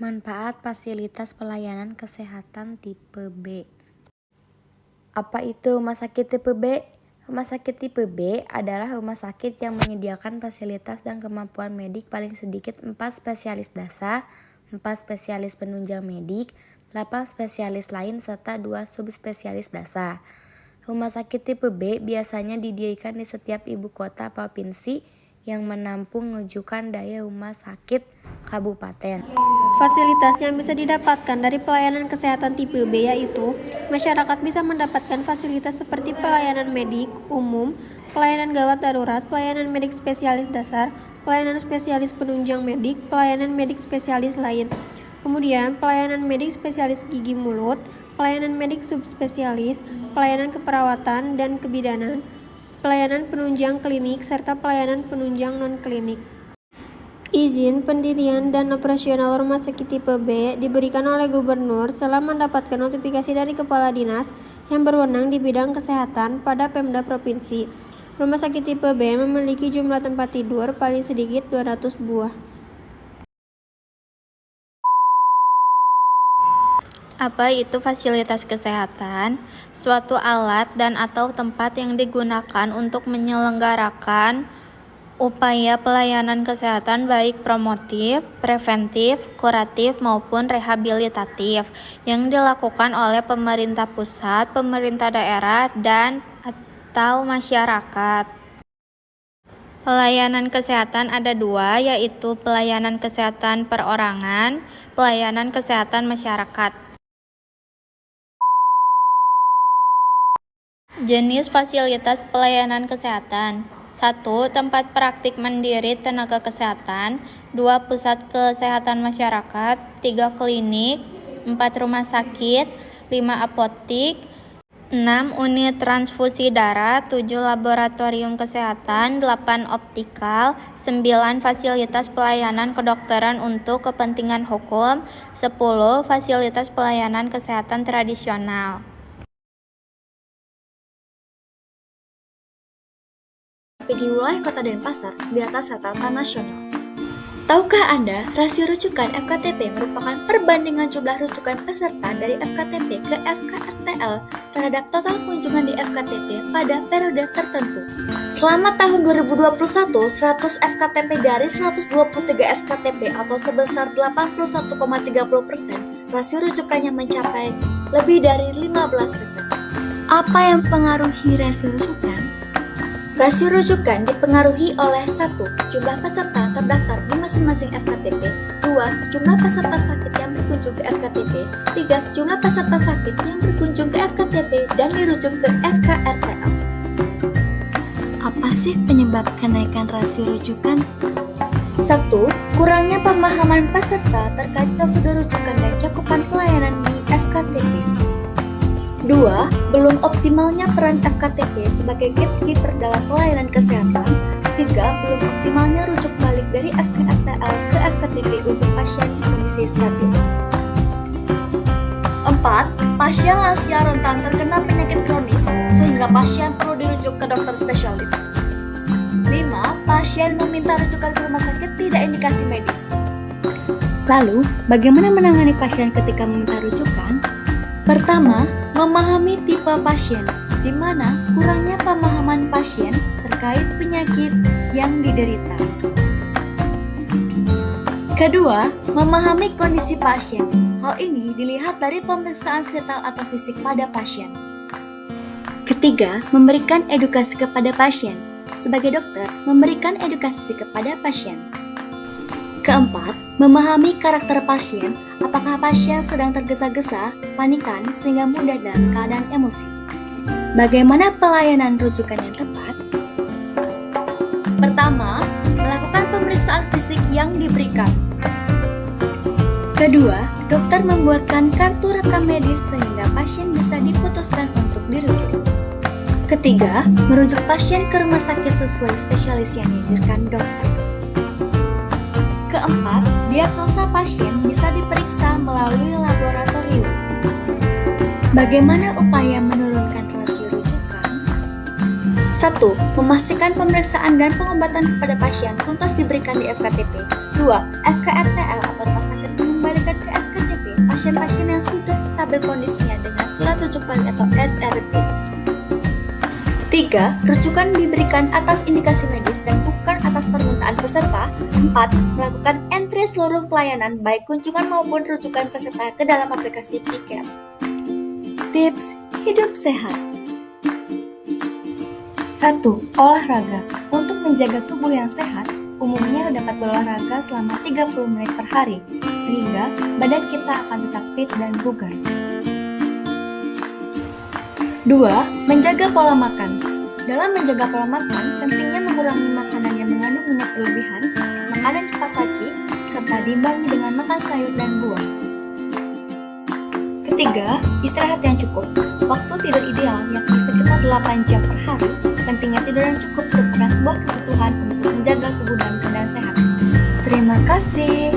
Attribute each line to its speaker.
Speaker 1: Manfaat fasilitas pelayanan kesehatan tipe B. Apa itu rumah sakit tipe B? Rumah sakit tipe B adalah rumah sakit yang menyediakan fasilitas dan kemampuan medik paling sedikit 4 spesialis dasar, 4 spesialis penunjang medik, 8 spesialis lain, serta 2 subspesialis dasar. Rumah sakit tipe B biasanya didirikan di setiap ibu kota provinsi yang menampung rujukan daya rumah sakit kabupaten.
Speaker 2: Fasilitas yang bisa didapatkan dari pelayanan kesehatan tipe B yaitu masyarakat bisa mendapatkan fasilitas seperti pelayanan medik umum, pelayanan gawat darurat, pelayanan medik spesialis dasar, pelayanan spesialis penunjang medik, pelayanan medik spesialis lain. Kemudian pelayanan medik spesialis gigi mulut, pelayanan medik subspesialis, pelayanan keperawatan dan kebidanan, pelayanan penunjang klinik, serta pelayanan penunjang non-klinik. Izin pendirian dan operasional rumah sakit tipe B diberikan oleh gubernur setelah mendapatkan notifikasi dari kepala dinas yang berwenang di bidang kesehatan pada Pemda provinsi. Rumah sakit tipe B memiliki jumlah tempat tidur paling sedikit 200 buah.
Speaker 3: Apa itu fasilitas kesehatan? Suatu alat dan atau tempat yang digunakan untuk menyelenggarakan upaya pelayanan kesehatan baik promotif, preventif, kuratif maupun rehabilitatif yang dilakukan oleh pemerintah pusat, pemerintah daerah, dan atau masyarakat. Pelayanan kesehatan ada dua, yaitu pelayanan kesehatan perorangan, pelayanan kesehatan masyarakat. Jenis fasilitas pelayanan kesehatan. 1. Tempat praktik mandiri tenaga kesehatan. 2. Pusat kesehatan masyarakat. 3. Klinik. 4. Rumah sakit. 5. Apotik. 6. Unit transfusi darah. 7. Laboratorium kesehatan. 8. Optikal. 9. Fasilitas pelayanan kedokteran untuk kepentingan hukum. 10. Fasilitas pelayanan kesehatan tradisional.
Speaker 4: Di wilayah Kota Denpasar di atas rata-rata nasional. Tahukah Anda, rasio rujukan FKTP merupakan perbandingan jumlah rujukan peserta dari FKTP ke FKRTL terhadap total kunjungan di FKTP pada periode tertentu. Selama tahun 2021, 100 FKTP dari 123 FKTP atau sebesar 81,30%, rasio rujukannya mencapai lebih dari 15%. Apa yang mempengaruhi rasio rujukan? Rasio rujukan dipengaruhi oleh 1. Jumlah peserta terdaftar di masing-masing FKTP. 2. Jumlah peserta sakit yang berkunjung ke FKTP. 3. Jumlah peserta sakit yang berkunjung ke FKTP dan dirujuk ke FKRTL. Apa sih penyebab kenaikan rasio rujukan? 1. Kurangnya pemahaman peserta terkait prosedur rujukan dan cakupan pelayanan di FKTP. 2. Belum optimalnya peran FKTP sebagai gatekeeper dalam pelayanan kesehatan. 3. Belum optimalnya rujuk balik dari FKRTL ke FKTP untuk pasien kondisi stabil. 4. Pasien lansia rentan terkena penyakit kronis sehingga pasien perlu dirujuk ke dokter spesialis. 5. Pasien meminta rujukan ke rumah sakit tidak indikasi medis. Lalu, bagaimana menangani pasien ketika meminta rujukan? Pertama, memahami tipe pasien, di mana kurangnya pemahaman pasien terkait penyakit yang diderita. Kedua, memahami kondisi pasien. Hal ini dilihat dari pemeriksaan vital atau fisik pada pasien. Ketiga, memberikan edukasi kepada pasien. Sebagai dokter, memberikan edukasi kepada pasien. Keempat, memahami karakter pasien. Apakah pasien sedang tergesa-gesa, panikan, sehingga mudah dalam keadaan emosi? Bagaimana pelayanan rujukan yang tepat? Pertama, melakukan pemeriksaan fisik yang diberikan. Kedua, dokter membuatkan kartu rekam medis sehingga pasien bisa diputuskan untuk dirujuk. Ketiga, merujuk pasien ke rumah sakit sesuai spesialis yang dianjurkan dokter. Keempat, diagnosa pasien bisa diperiksa melalui laboratorium. Bagaimana upaya menurunkan rasio rujukan? 1. Memastikan pemeriksaan dan pengobatan kepada pasien tuntas diberikan di FKTP. 2. FKRTL atau rumah sakit mengembalikan pasien-pasien yang sudah stabil kondisinya dengan surat rujukan atau SRP. 3. Rujukan diberikan atas indikasi medis dan bukan atas permintaan peserta. 4. Melakukan entry seluruh pelayanan baik kunjungan maupun rujukan peserta ke dalam aplikasi Piket. Tips hidup sehat. 1. Olahraga. Untuk menjaga tubuh yang sehat, umumnya dapat berolahraga selama 30 menit per hari, sehingga badan kita akan tetap fit dan bugar. 2. Menjaga pola makan. Dalam menjaga pola makan, pentingnya mengurangi makanan yang mengandung minyak berlebihan, makanan cepat saji, serta diimbangi dengan makan sayur dan buah. Ketiga, istirahat yang cukup. Waktu tidur ideal yakni sekitar 8 jam per hari. Pentingnya tidur yang cukup merupakan sebuah kebutuhan untuk menjaga tubuh dalam keadaan sehat. Terima kasih.